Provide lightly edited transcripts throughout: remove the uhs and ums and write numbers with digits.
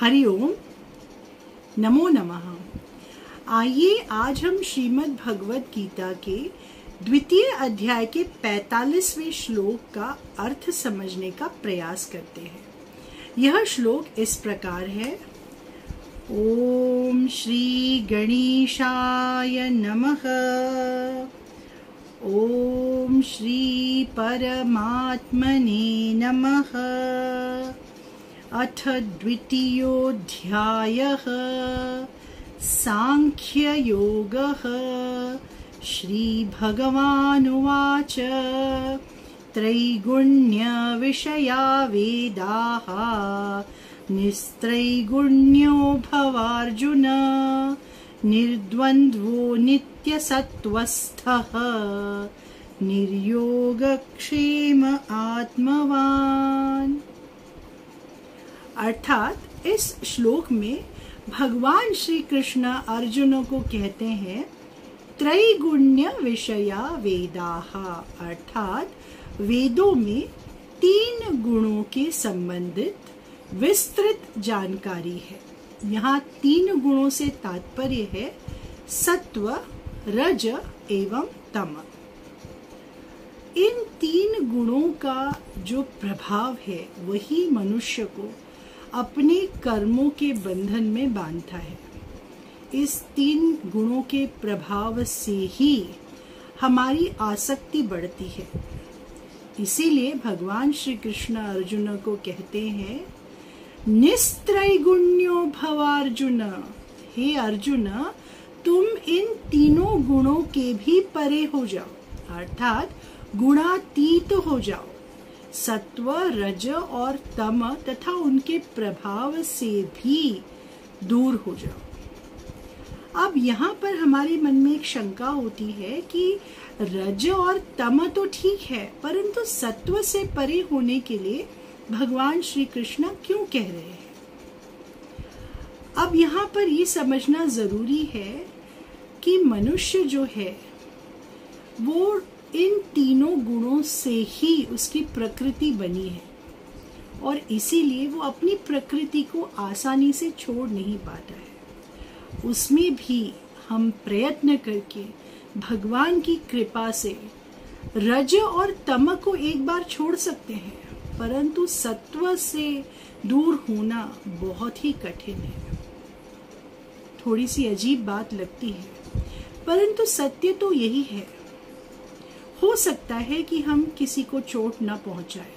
हरिओम, नमो नमः। आइए आज हम श्रीमद् भगवद गीता के द्वितीय अध्याय के 45वें श्लोक का अर्थ समझने का प्रयास करते हैं। यह श्लोक इस प्रकार है। ओम श्री गणेशाय नमः। ओम श्री परमात्मने नमः। अथ द्वितीयोऽध्यायः सांख्ययोगः। श्रीभगवानुवाच त्रैगुण्यविषया वेदाः निस्त्रैगुण्यो भवार्जुन निर्द्वन्द्वो नित्यसत्त्वस्थः निर्योगक्षेम आत्मवान्। अर्थात इस श्लोक में भगवान श्री कृष्ण अर्जुन को कहते हैं त्रैगुण्य विषया वेदाः, अर्थात वेदों में 3 गुणों के संबंधित विस्तृत जानकारी है। यहाँ 3 गुणों से तात्पर्य है सत्व, रज एवं तम। इन 3 गुणों का जो प्रभाव है वही मनुष्य को अपने कर्मों के बंधन में बांधता है। इस 3 गुणों के प्रभाव से ही हमारी आसक्ति बढ़ती है। इसीलिए भगवान श्री कृष्ण अर्जुन को कहते हैं निस्त्रैगुण्यो भवार्जुन। हे अर्जुन, तुम इन 3 गुणों के भी परे हो जाओ, अर्थात गुणातीत हो जाओ। सत्व, रज और तम तथा उनके प्रभाव से भी दूर हो जाओ। अब यहाँ पर हमारे मन में एक शंका होती है कि रज और तम तो ठीक है, परंतु सत्व से परे होने के लिए भगवान श्री कृष्ण क्यों कह रहे हैं? अब यहाँ पर ये समझना जरूरी है कि मनुष्य जो है वो इन 3 गुणों से ही उसकी प्रकृति बनी है और इसीलिए वो अपनी प्रकृति को आसानी से छोड़ नहीं पाता है। उसमें भी हम प्रयत्न करके भगवान की कृपा से रज और तम को एक बार छोड़ सकते हैं, परंतु सत्व से दूर होना बहुत ही कठिन है। थोड़ी सी अजीब बात लगती है, परंतु सत्य तो यही है। हो सकता है कि हम किसी को चोट न पहुंचाए,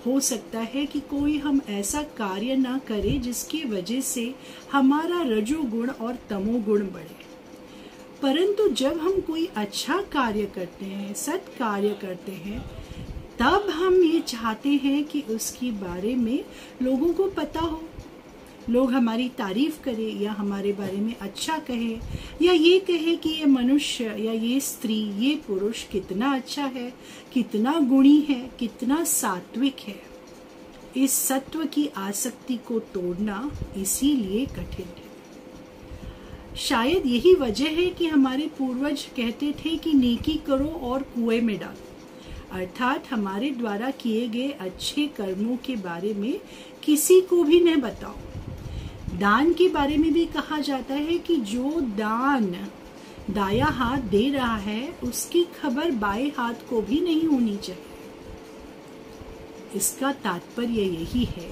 हो सकता है कि कोई हम ऐसा कार्य ना करे जिसकी वजह से हमारा रजोगुण और तमोगुण बढ़े, परंतु जब हम कोई अच्छा कार्य करते हैं, सत् कार्य करते हैं, तब हम ये चाहते हैं कि उसके बारे में लोगों को पता हो, लोग हमारी तारीफ करें या हमारे बारे में अच्छा कहे या ये कहे कि ये मनुष्य या ये स्त्री, ये पुरुष कितना अच्छा है, कितना गुणी है, कितना सात्विक है। इस सत्व की आसक्ति को तोड़ना इसीलिए कठिन है। शायद यही वजह है कि हमारे पूर्वज कहते थे कि नेकी करो और कुएं में डालो, अर्थात हमारे द्वारा किए गए अच्छे कर्मों के बारे में किसी को भी न बताओ। दान के बारे में भी कहा जाता है कि जो दान दाया हाथ दे रहा है उसकी खबर बाएं हाथ को भी नहीं होनी चाहिए। इसका तात्पर्य यही है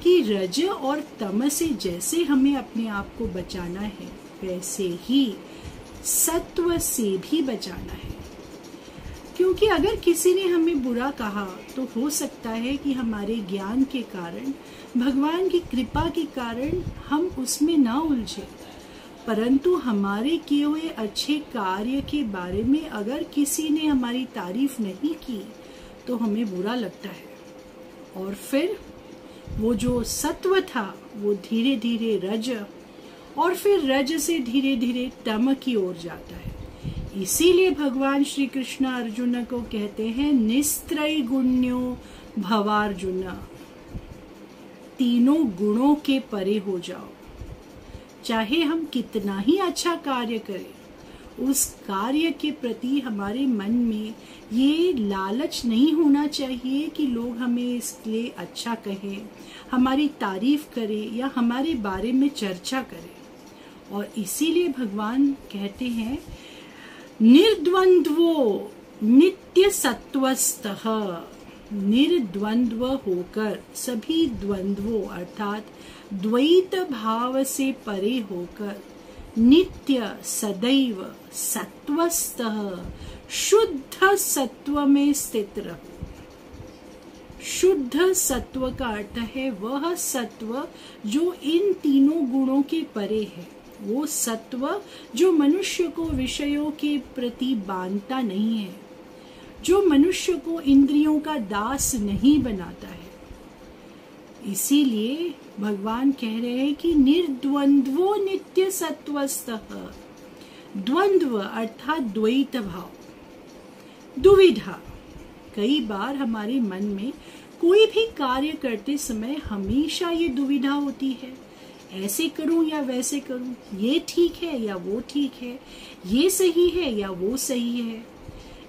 कि रज और तम से जैसे हमें अपने आप को बचाना है, वैसे ही सत्व से भी बचाना है। क्योंकि अगर किसी ने हमें बुरा कहा तो हो सकता है कि हमारे ज्ञान के कारण, भगवान की कृपा के कारण हम उसमें ना उलझे, परंतु हमारे किए हुए अच्छे कार्य के बारे में अगर किसी ने हमारी तारीफ नहीं की तो हमें बुरा लगता है और फिर वो जो सत्व था वो धीरे धीरे रज और फिर रज से धीरे धीरे तम की ओर जाता है। इसीलिए भगवान श्री कृष्ण अर्जुन को कहते हैं निस्त्रैगुण्यो भवार्जुन। 3 गुणों के परे हो जाओ। चाहे हम कितना ही अच्छा कार्य करें, उस कार्य के प्रति हमारे मन में ये लालच नहीं होना चाहिए कि लोग हमें इसलिए अच्छा कहे, हमारी तारीफ करे या हमारे बारे में चर्चा करे। और इसीलिए भगवान कहते हैं निर्द्वंद्वो नित्य सत्वस्थः, निर्द्वंद्व होकर, सभी द्वंद्वों अर्थात द्वैत भाव से परे होकर, नित्य सदैव सत्वस्थः शुद्ध सत्व में स्थित रहो। शुद्ध सत्व का अर्थ है वह सत्व जो इन तीनों गुणों के परे है, वो सत्व जो मनुष्य को विषयों के प्रति बांधता नहीं है, जो मनुष्य को इंद्रियों का दास नहीं बनाता है। इसीलिए भगवान कह रहे हैं कि निर्द्वंद्वो नित्य सत्वस्थः। द्वंद्व अर्थात द्वैत भाव, दुविधा। कई बार हमारे मन में कोई भी कार्य करते समय हमेशा ये दुविधा होती है, ऐसे करूं या वैसे करूं, ये ठीक है या वो ठीक है, ये सही है या वो सही है।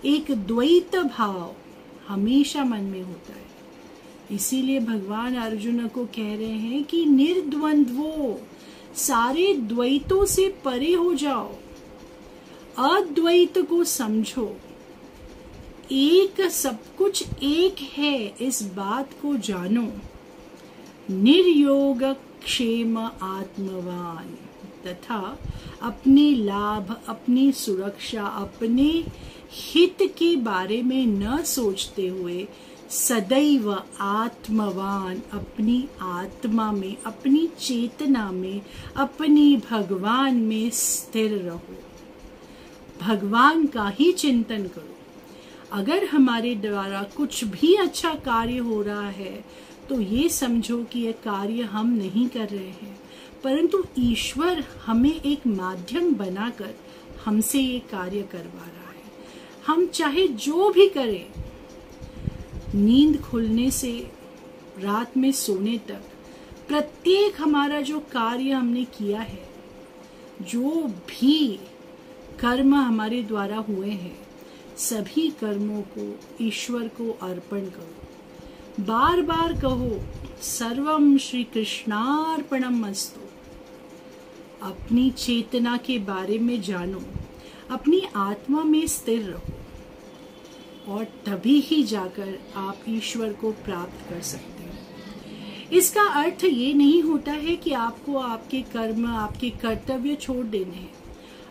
एक द्वैत भाव हमेशा मन में होता है। इसीलिए भगवान अर्जुन को कह रहे हैं कि निर्द्वंद्वो, सारे द्वैतों से परे हो जाओ, अद्वैत को समझो, एक सब कुछ एक है इस बात को जानो। निर्योग क्षेम आत्मवान, तथा अपने लाभ, अपनी सुरक्षा, अपने हित के बारे में न सोचते हुए सदैव आत्मवान, अपनी आत्मा में, अपनी चेतना में, अपने भगवान में स्थिर रहो। भगवान का ही चिंतन करो। अगर हमारे द्वारा कुछ भी अच्छा कार्य हो रहा है तो ये समझो कि यह कार्य हम नहीं कर रहे हैं, परंतु ईश्वर हमें एक माध्यम बनाकर हमसे ये कार्य करवा रहा है। हम चाहे जो भी करें, नींद खुलने से रात में सोने तक, प्रत्येक हमारा जो कार्य हमने किया है, जो भी कर्म हमारे द्वारा हुए हैं, सभी कर्मों को ईश्वर को अर्पण करो। बार बार कहो सर्वम श्री कृष्णार्पणमस्तु। अपनी चेतना के बारे में जानो, अपनी आत्मा में स्थिर रहो, और तभी ही जाकर आप ईश्वर को प्राप्त कर सकते हैं। इसका अर्थ ये नहीं होता है कि आपको आपके कर्म, आपके कर्तव्य छोड़ देने हैं।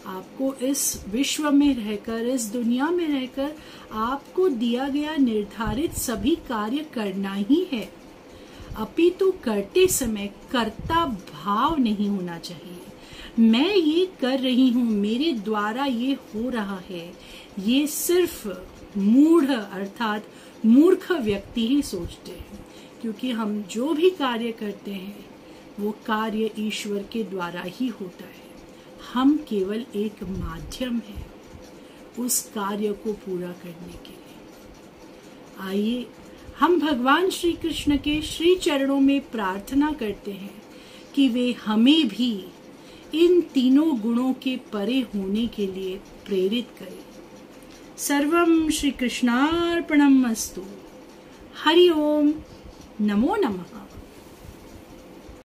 आपको इस विश्व में रहकर, इस दुनिया में रहकर आपको दिया गया निर्धारित सभी कार्य करना ही है, अपितु करते समय कर्ता भाव नहीं होना चाहिए। मैं ये कर रही हूँ, मेरे द्वारा ये हो रहा है, ये सिर्फ मूढ़ अर्थात मूर्ख व्यक्ति ही सोचते हैं, क्योंकि हम जो भी कार्य करते हैं वो कार्य ईश्वर के द्वारा ही होता है। हम केवल एक माध्यम हैं उस कार्य को पूरा करने के लिए। आइए हम भगवान श्री कृष्ण के श्री चरणों में प्रार्थना करते हैं कि वे हमें भी इन तीनों गुणों के परे होने के लिए प्रेरित करें। सर्वम श्री कृष्णार्पणमस्तु। हरि ओम। नमो नमः।